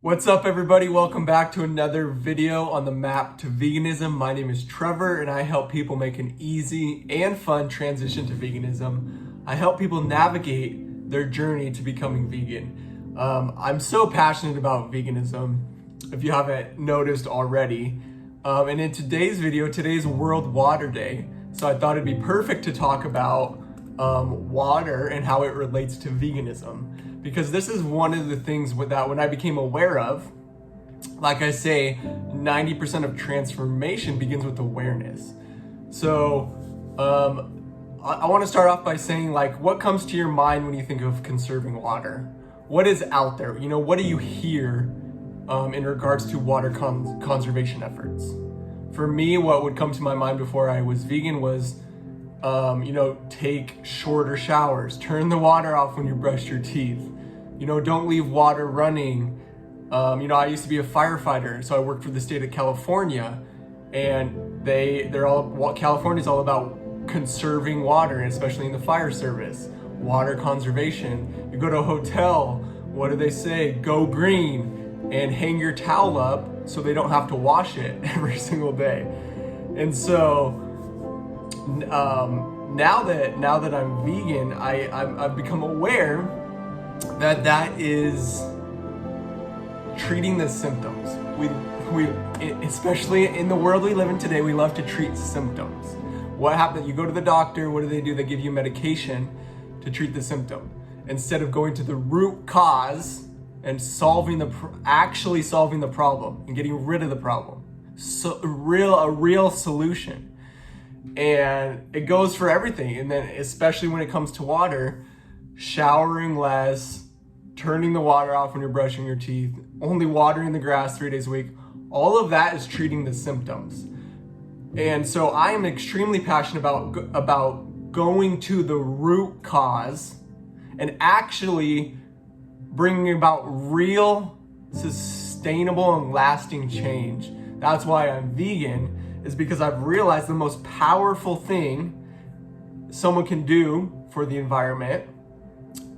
What's up, everybody? Welcome back to another video on the map to veganism. My name is Trevor and I help people make an easy and fun transition to veganism. I help people navigate their journey to becoming vegan. I'm so passionate about veganism, if you haven't noticed already. And in today's video, today's World Water Day. So I thought it'd be perfect to talk about water and how it relates to veganism. Because this is one of the things that when I became aware of, like I say, 90% of transformation begins with awareness. So I want to start off by saying, like, what comes to your mind when you think of conserving water? What is out there? You know, what do you hear in regards to water conservation efforts? For me, what would come to my mind before I was vegan was, take shorter showers, turn the water off when you brush your teeth, don't leave water running. I used to be a firefighter, so I worked for the state of California, and California's all about conserving water, especially in the fire service, water conservation. You go to a hotel, what do they say? Go green and hang your towel up so they don't have to wash it every single day. And so, now that I'm vegan, I've become aware that is treating the symptoms. We especially in the world we live in today, we love to treat symptoms. What happens? You go to the doctor. What do? They give you medication to treat the symptom instead of going to the root cause and actually solving the problem and getting rid of the problem. So a real solution. And it goes for everything. And then especially when it comes to water, showering less, turning the water off when you're brushing your teeth, only watering the grass 3 days a week, all of that is treating the symptoms. And so I am extremely passionate about going to the root cause and actually bringing about real, sustainable, and lasting change. That's why I'm vegan, is because I've realized the most powerful thing someone can do for the environment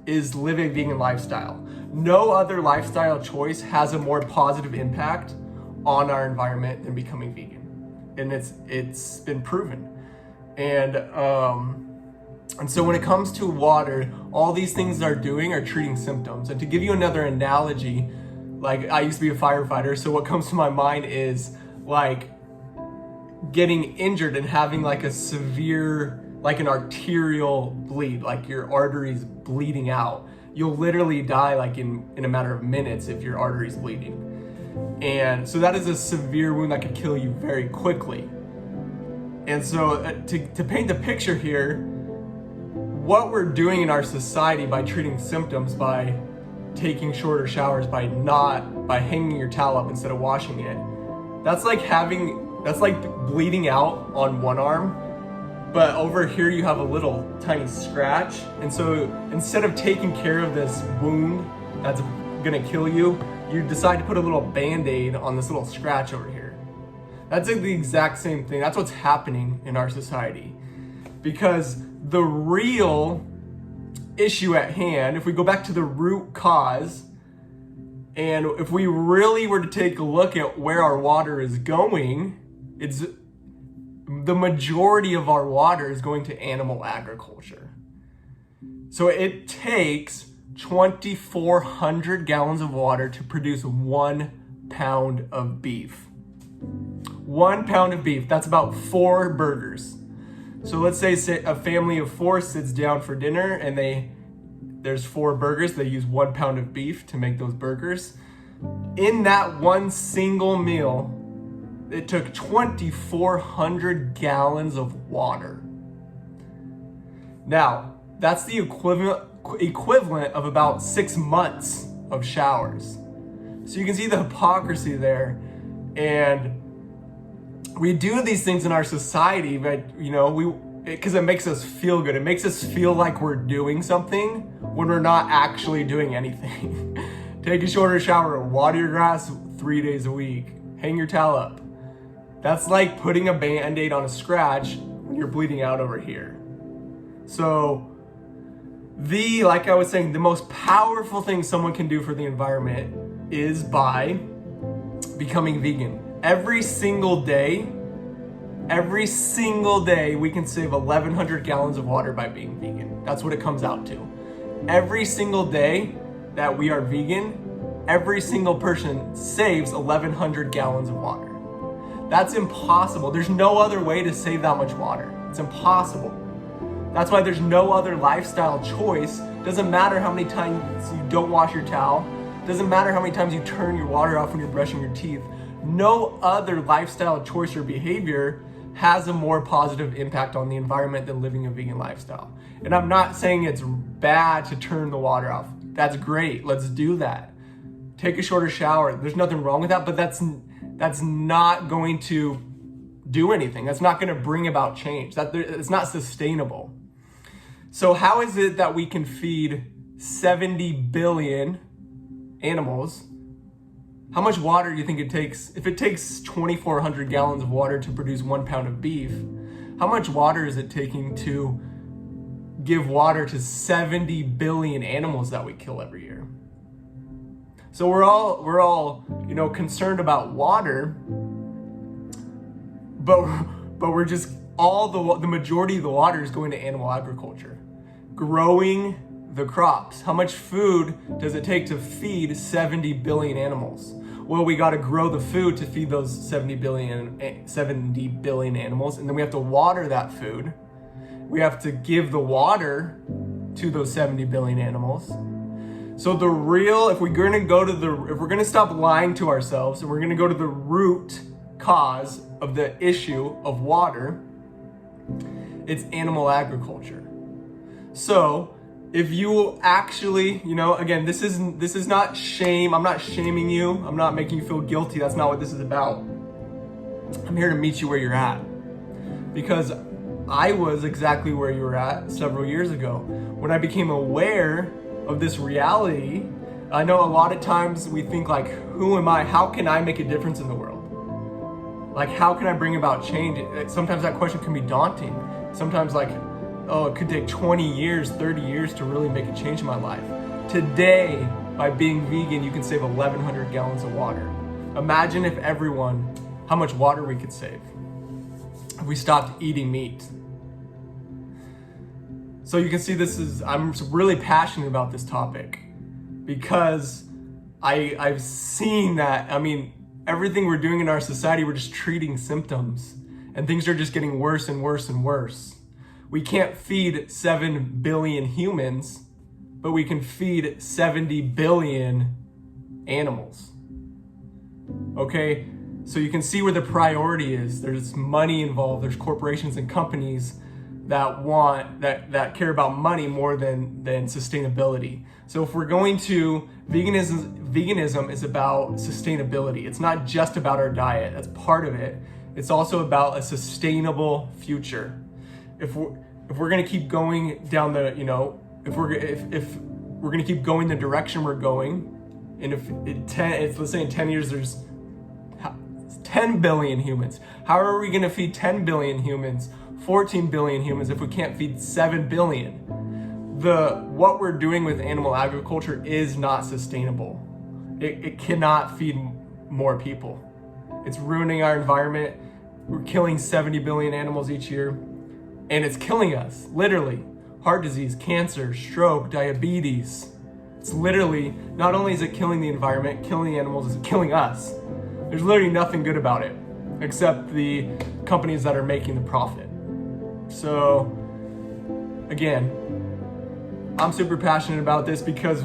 is live a vegan lifestyle. No other lifestyle choice has a more positive impact on our environment than becoming vegan. And it's been proven. And so when it comes to water, all these things are treating symptoms. And to give you another analogy, like, I used to be a firefighter, so what comes to my mind is like getting injured and having like a severe, like an arterial bleed, like your arteries bleeding out. You'll literally die like in a matter of minutes if your artery's bleeding. And so that is a severe wound that could kill you very quickly. And so to paint the picture here, what we're doing in our society by treating symptoms, by taking shorter showers, by hanging your towel up instead of washing it, that's like bleeding out on one arm, but over here you have a little tiny scratch. And so instead of taking care of this wound that's gonna kill you, you decide to put a little Band-Aid on this little scratch over here. That's like the exact same thing. That's what's happening in our society. Because the real issue at hand, if we go back to the root cause, and if we really were to take a look at where our water is going, the majority of our water is going to animal agriculture. So it takes 2,400 gallons of water to produce 1 pound of beef. 1 pound of beef, that's about 4 burgers. So let's say a family of 4 sits down for dinner and there's 4 burgers. They use 1 pound of beef to make those burgers. In that one single meal, it took 2,400 gallons of water. Now, that's the equivalent of about 6 months of showers. So you can see the hypocrisy there. And we do these things in our society, but because it makes us feel good. It makes us feel like we're doing something when we're not actually doing anything. Take a shorter shower, water your grass 3 days a week, hang your towel up. That's like putting a Band-Aid on a scratch when you're bleeding out over here. So like I was saying, the most powerful thing someone can do for the environment is by becoming vegan. Every single day, we can save 1,100 gallons of water by being vegan. That's what it comes out to. Every single day that we are vegan, every single person saves 1,100 gallons of water. That's impossible. There's no other way to save that much water. It's impossible. That's why there's no other lifestyle choice. Doesn't matter how many times you don't wash your towel. Doesn't matter how many times you turn your water off when you're brushing your teeth. No other lifestyle choice or behavior has a more positive impact on the environment than living a vegan lifestyle. And I'm not saying it's bad to turn the water off. That's great. Let's do that. Take a shorter shower. There's nothing wrong with that, but that's not going to do anything. That's not going to bring about change. It's not sustainable. So how is it that we can feed 70 billion animals? How much water do you think it takes? If it takes 2,400 gallons of water to produce 1 pound of beef, how much water is it taking to give water to 70 billion animals that we kill every year? So we're all concerned about water, but we're just the majority of the water is going to animal agriculture, growing the crops. How much food does it take to feed 70 billion animals? Well, we got to grow the food to feed those 70 billion animals, and then we have to water that food. We have to give the water to those 70 billion animals. So if we're going to stop lying to ourselves and we're going to go to the root cause of the issue of water, it's animal agriculture. So if you actually, again, this is not shame. I'm not shaming you. I'm not making you feel guilty. That's not what this is about. I'm here to meet you where you're at, because I was exactly where you were at several years ago. When I became aware of this reality, I know a lot of times we think like, who am I? How can I make a difference in the world? Like, how can I bring about change? Sometimes that question can be daunting. Sometimes like, oh, it could take 20 years, 30 years to really make a change in my life. Today, by being vegan, you can save 1,100 gallons of water. Imagine how much water we could save if we stopped eating meat. So you can see I'm really passionate about this topic because I've seen that, everything we're doing in our society, we're just treating symptoms, and things are just getting worse and worse and worse. We can't feed 7 billion humans, but we can feed 70 billion animals. Okay, so you can see where the priority is. There's money involved. There's corporations and companies that care about money more than sustainability. So if we're going to veganism is about sustainability. It's not just about our diet. That's part of it. It's also about a sustainable future. If we're going to keep going down the, if we're going to keep going the direction we're going, and let's say in 10 years there's 10 billion humans. How are we going to feed 10 billion humans, 14 billion humans if we can't feed 7 billion? What we're doing with animal agriculture is not sustainable. It cannot feed more people. It's ruining our environment. We're killing 70 billion animals each year, and it's killing us, literally. Heart disease, cancer, stroke, diabetes. It's literally, not only is it killing the environment, killing the animals, it's killing us. There's literally nothing good about it, except the companies that are making the profit. So, again, I'm super passionate about this because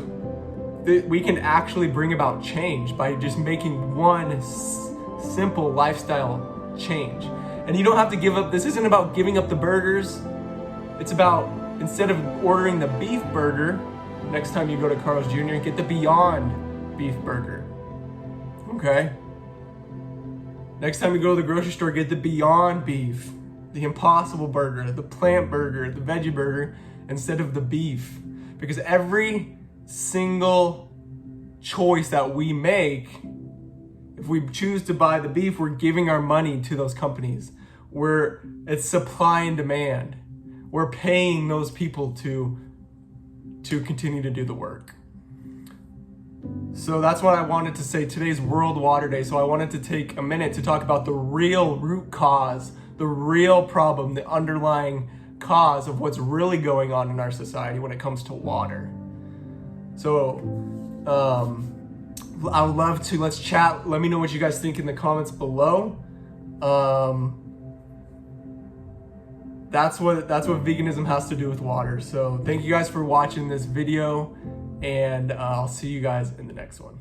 we can actually bring about change by just making one simple lifestyle change. And you don't have to give up. This isn't about giving up the burgers. It's about, instead of ordering the beef burger, next time you go to Carl's Jr., get the Beyond Beef Burger. Okay? Next time you go to the grocery store, get the Beyond Beef, the Impossible Burger, the Plant Burger, the Veggie Burger, instead of the beef. Because every single choice that we make, if we choose to buy the beef, we're giving our money to those companies. It's supply and demand. We're paying those people to continue to do the work. So that's what I wanted to say. Today's World Water Day. So I wanted to take a minute to talk about the real root cause, the real problem, the underlying cause of what's really going on in our society when it comes to water. So I would love to, let's chat. Let me know what you guys think in the comments below. That's what veganism has to do with water. So thank you guys for watching this video, and I'll see you guys in the next one.